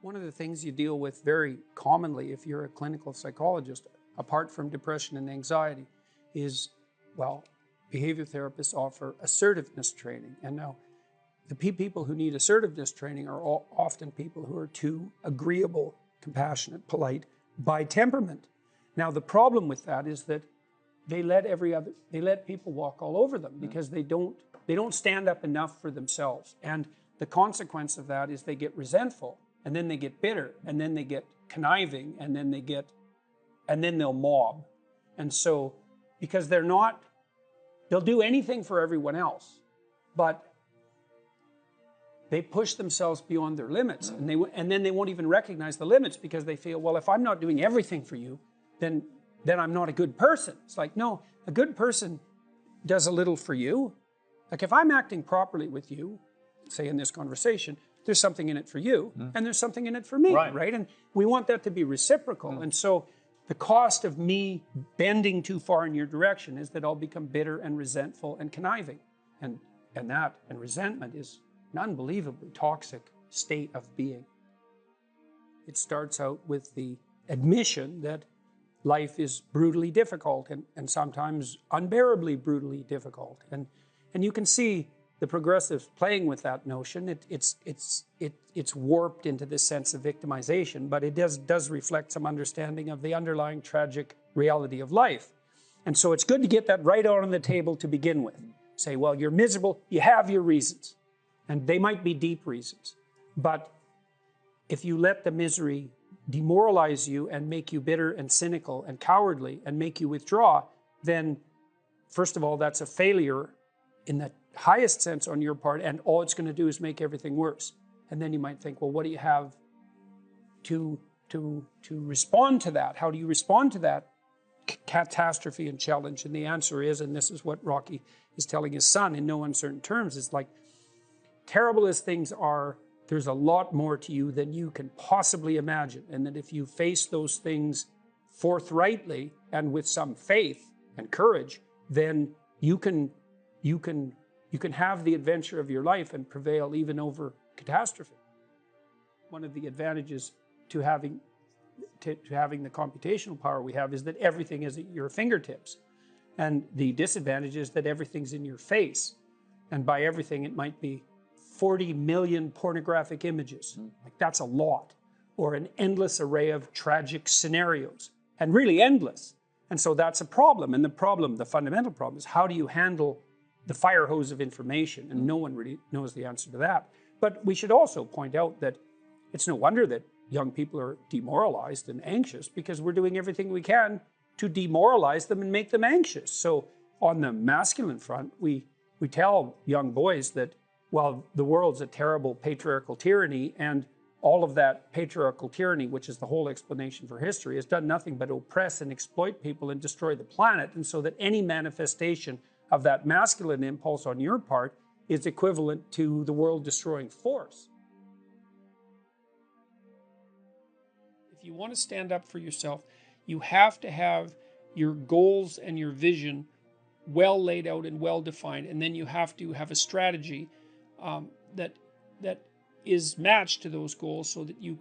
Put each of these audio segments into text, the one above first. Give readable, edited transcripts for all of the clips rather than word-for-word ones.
One of the things you deal with very commonly if you're a clinical psychologist, apart from depression and anxiety, is, well, behavior therapists offer assertiveness training. And now, the people who need assertiveness training are often people who are too agreeable, compassionate, polite by temperament. Now, the problem with that is that they let people walk all over them because they don't stand up enough for themselves. And the consequence of that is they get resentful, and then they get bitter, and then they get conniving, and then they'll mob. And so, because they'll do anything for everyone else, but they push themselves beyond their limits, and then they won't even recognize the limits because they feel, well, if I'm not doing everything for you, then I'm not a good person. It's like, no, a good person does a little for you. Like if I'm acting properly with you, say in this conversation, there's something in it for you, and there's something in it for me, right? And we want that to be reciprocal. And so the cost of me bending too far in your direction is that I'll become bitter and resentful and conniving. And resentment is an unbelievably toxic state of being. It starts out with the admission that life is brutally difficult and sometimes unbearably brutally difficult. And you can see the progressives playing with that notion. It's warped into this sense of victimization, but it does reflect some understanding of the underlying tragic reality of life. And so it's good to get that right out on the table to begin with. Say, well, you're miserable, you have your reasons, and they might be deep reasons. But if you let the misery demoralize you and make you bitter and cynical and cowardly and make you withdraw, then first of all, that's a failure in the highest sense on your part, and all it's going to do is make everything worse. And then you might think, well, what do you have to respond to that? How do you respond to that catastrophe and challenge? And the answer is, and this is what Rocky is telling his son in no uncertain terms, is like, terrible as things are, there's a lot more to you than you can possibly imagine. And that if you face those things forthrightly and with some faith and courage, then you can have the adventure of your life and prevail even over catastrophe. One of the advantages to having the computational power we have is that everything is at your fingertips. And the disadvantage is that everything's in your face. And by everything, it might be 40 million pornographic images. Like that's a lot. Or an endless array of tragic scenarios. And really endless. And so that's a problem. And the fundamental problem is, how do you handle the fire hose of information? And no one really knows the answer to that. But we should also point out that it's no wonder that young people are demoralized and anxious, because we're doing everything we can to demoralize them and make them anxious. So on the masculine front, we tell young boys that, well, the world's a terrible patriarchal tyranny, and all of that patriarchal tyranny, which is the whole explanation for history, has done nothing but oppress and exploit people and destroy the planet. And so that any manifestation of that masculine impulse on your part is equivalent to the world-destroying force. If you want to stand up for yourself, you have to have your goals and your vision well laid out and well defined, and then you have to have a strategy that is matched to those goals, so that you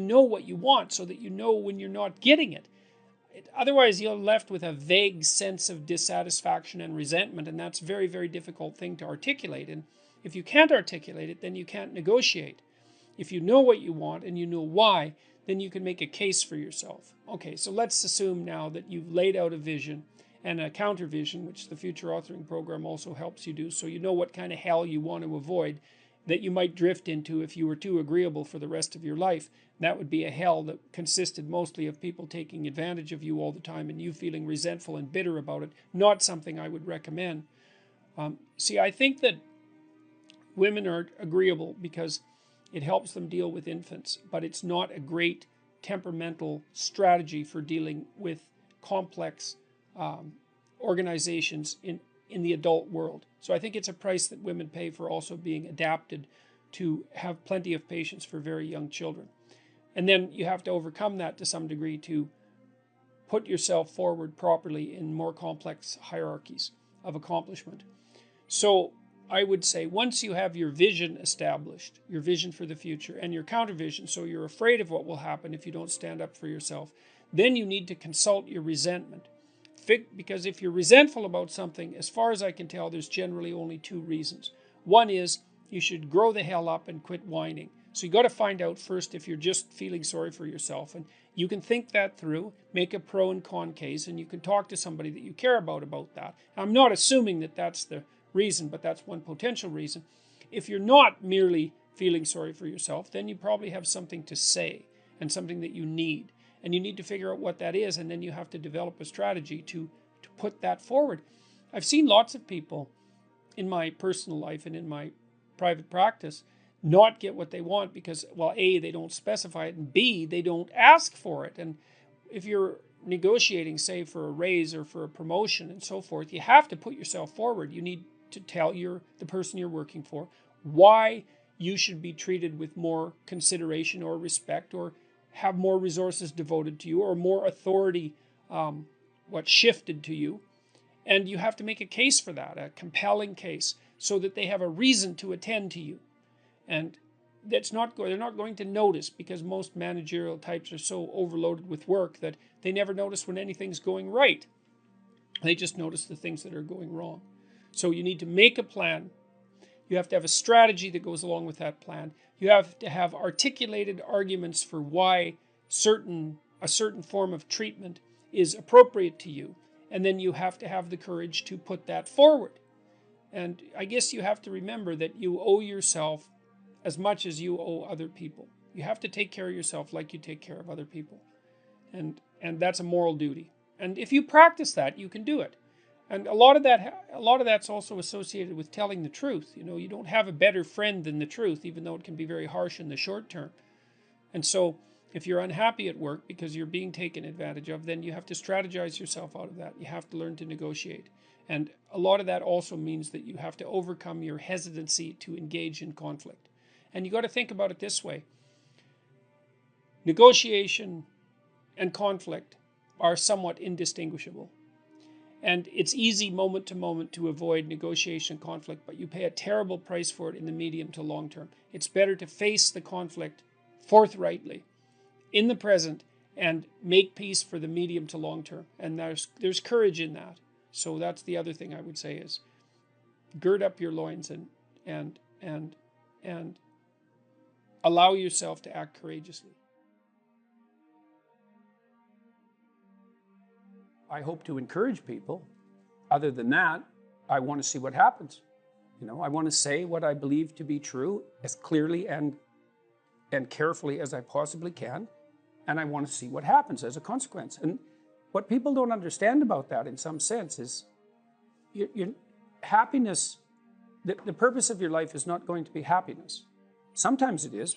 know what you want, so that you know when you're not getting it. Otherwise, you're left with a vague sense of dissatisfaction and resentment, and that's a very, very difficult thing to articulate. And if you can't articulate it, then you can't negotiate. If you know what you want and you know why, then you can make a case for yourself. Okay, so let's assume now that you've laid out a vision and a counter vision, which the Future Authoring Program also helps you do, so you know what kind of hell you want to avoid that you might drift into if you were too agreeable for the rest of your life. That would be a hell that consisted mostly of people taking advantage of you all the time and you feeling resentful and bitter about it. Not something I would recommend. See, I think that women are agreeable because it helps them deal with infants, but it's not a great temperamental strategy for dealing with complex organizations in the adult world. So I think it's a price that women pay for also being adapted to have plenty of patience for very young children. And then you have to overcome that to some degree to put yourself forward properly in more complex hierarchies of accomplishment. So I would say once you have your vision established, your vision for the future, and your counter vision, so you're afraid of what will happen if you don't stand up for yourself, then you need to consult your resentment. Because if you're resentful about something, as far as I can tell, there's generally only two reasons. One is you should grow the hell up and quit whining. So you got to find out first if you're just feeling sorry for yourself. And you can think that through, make a pro and con case, and you can talk to somebody that you care about that. I'm not assuming that that's the reason, but that's one potential reason. If you're not merely feeling sorry for yourself, then you probably have something to say and something that you need. And you need to figure out what that is, and then you have to develop a strategy to put that forward. I've seen lots of people in my personal life and in my private practice not get what they want because, well, A, they don't specify it, and B, they don't ask for it. And if you're negotiating, say, for a raise or for a promotion and so forth, you have to put yourself forward. You need to tell the person you're working for why you should be treated with more consideration or respect, or have more resources devoted to you, or more authority shifted to you. And you have to make a case for that, a compelling case, so that they have a reason to attend to you. And they're not going to notice, because most managerial types are so overloaded with work that they never notice when anything's going right. They just notice the things that are going wrong. So you need to make a plan. You have to have a strategy that goes along with that plan. You have to have articulated arguments for why a certain form of treatment is appropriate to you. And then you have to have the courage to put that forward. And I guess you have to remember that you owe yourself as much as you owe other people. You have to take care of yourself like you take care of other people. And that's a moral duty. And if you practice that, you can do it. And a lot of that's also associated with telling the truth. You don't have a better friend than the truth, even though it can be very harsh in the short term. And so if you're unhappy at work because you're being taken advantage of, then you have to strategize yourself out of that. You have to learn to negotiate. And a lot of that also means that you have to overcome your hesitancy to engage in conflict. And you got to think about it this way. Negotiation and conflict are somewhat indistinguishable. And it's easy moment to moment to avoid negotiation and conflict, but you pay a terrible price for it in the medium to long term. It's better to face the conflict forthrightly in the present and make peace for the medium to long term. And there's courage in that. So that's the other thing I would say is gird up your loins and allow yourself to act courageously. I hope to encourage people. Other than that, I want to see what happens. I want to say what I believe to be true as clearly and carefully as I possibly can. And I want to see what happens as a consequence. And what people don't understand about that in some sense is your happiness, the purpose of your life is not going to be happiness. Sometimes it is.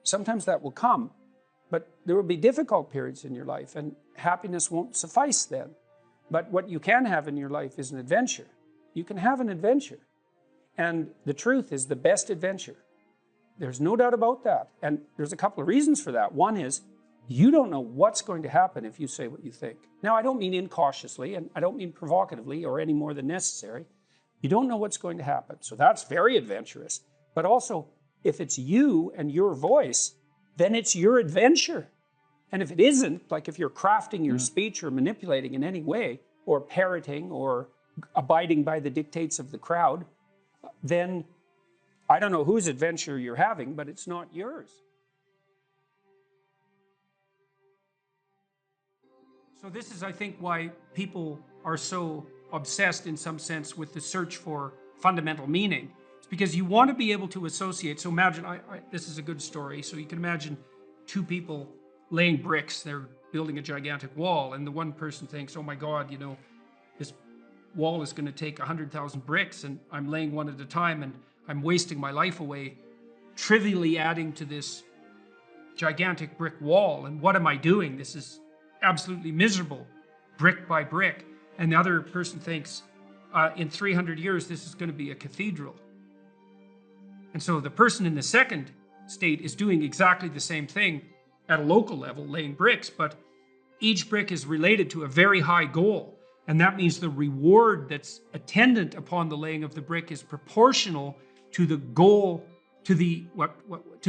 Sometimes that will come. But there will be difficult periods in your life, and happiness won't suffice then. But what you can have in your life is an adventure. You can have an adventure. And the truth is the best adventure. There's no doubt about that. And there's a couple of reasons for that. One is, you don't know what's going to happen if you say what you think. Now, I don't mean incautiously, and I don't mean provocatively or any more than necessary. You don't know what's going to happen. So that's very adventurous. But also, if it's you and your voice, then it's your adventure. And if it isn't, like if you're crafting your speech or manipulating in any way, or parroting or abiding by the dictates of the crowd, then I don't know whose adventure you're having, but it's not yours. So this is, I think, why people are so obsessed in some sense with the search for fundamental meaning. It's because you want to be able to associate. So imagine, this is a good story. So you can imagine two people laying bricks. They're building a gigantic wall. And the one person thinks, oh my God, this wall is going to take 100,000 bricks and I'm laying one at a time and I'm wasting my life away trivially adding to this gigantic brick wall. And what am I doing? This is absolutely miserable, brick by brick. And the other person thinks, in 300 years, this is going to be a cathedral. And so the person in the second state is doing exactly the same thing at a local level, laying bricks, but each brick is related to a very high goal. And that means the reward that's attendant upon the laying of the brick is proportional to the goal, to the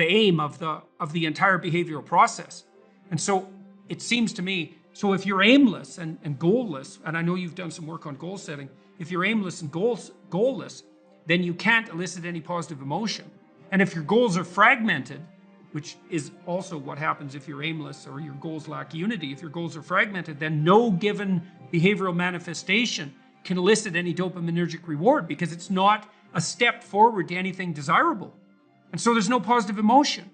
aim of the entire behavioral process. And so it seems to me, so if you're aimless and goalless, and I know you've done some work on goal setting, if you're aimless and goalless, then you can't elicit any positive emotion. And if your goals are fragmented, which is also what happens if you're aimless or your goals lack unity, if your goals are fragmented, then no given behavioral manifestation can elicit any dopaminergic reward because it's not a step forward to anything desirable. And so there's no positive emotion.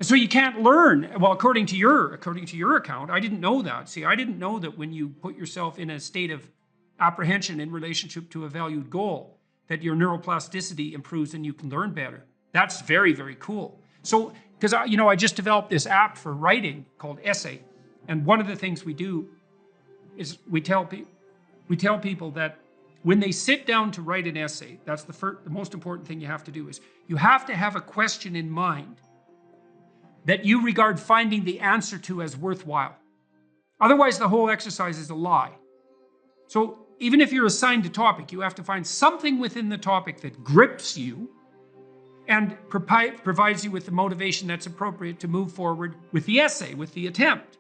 And so you can't learn. Well, according to your account, I didn't know that. See, I didn't know that when you put yourself in a state of apprehension in relationship to a valued goal, that your neuroplasticity improves and you can learn better. That's very, very cool. So, because I just developed this app for writing called Essay, and one of the things we do is we tell people that when they sit down to write an essay, that's the most important thing you have to do is you have to have a question in mind that you regard finding the answer to as worthwhile. Otherwise, the whole exercise is a lie. So even if you're assigned a topic, you have to find something within the topic that grips you and provides you with the motivation that's appropriate to move forward with the essay, with the attempt.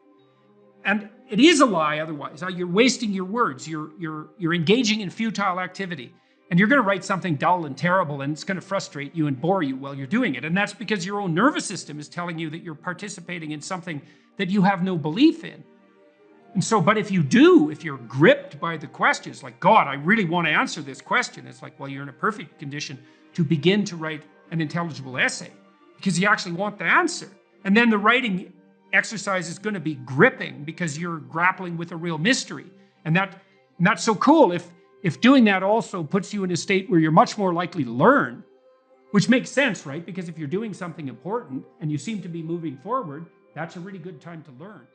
And it is a lie otherwise. You're wasting your words. You're engaging in futile activity. And you're going to write something dull and terrible, and it's going to frustrate you and bore you while you're doing it. And that's because your own nervous system is telling you that you're participating in something that you have no belief in. And so, but if you're gripped by the questions, like, God, I really want to answer this question, it's like, well, you're in a perfect condition to begin to write an intelligible essay because you actually want the answer. And then the writing exercise is going to be gripping because you're grappling with a real mystery. And that's so cool. If doing that also puts you in a state where you're much more likely to learn, which makes sense, right? Because if you're doing something important and you seem to be moving forward, that's a really good time to learn.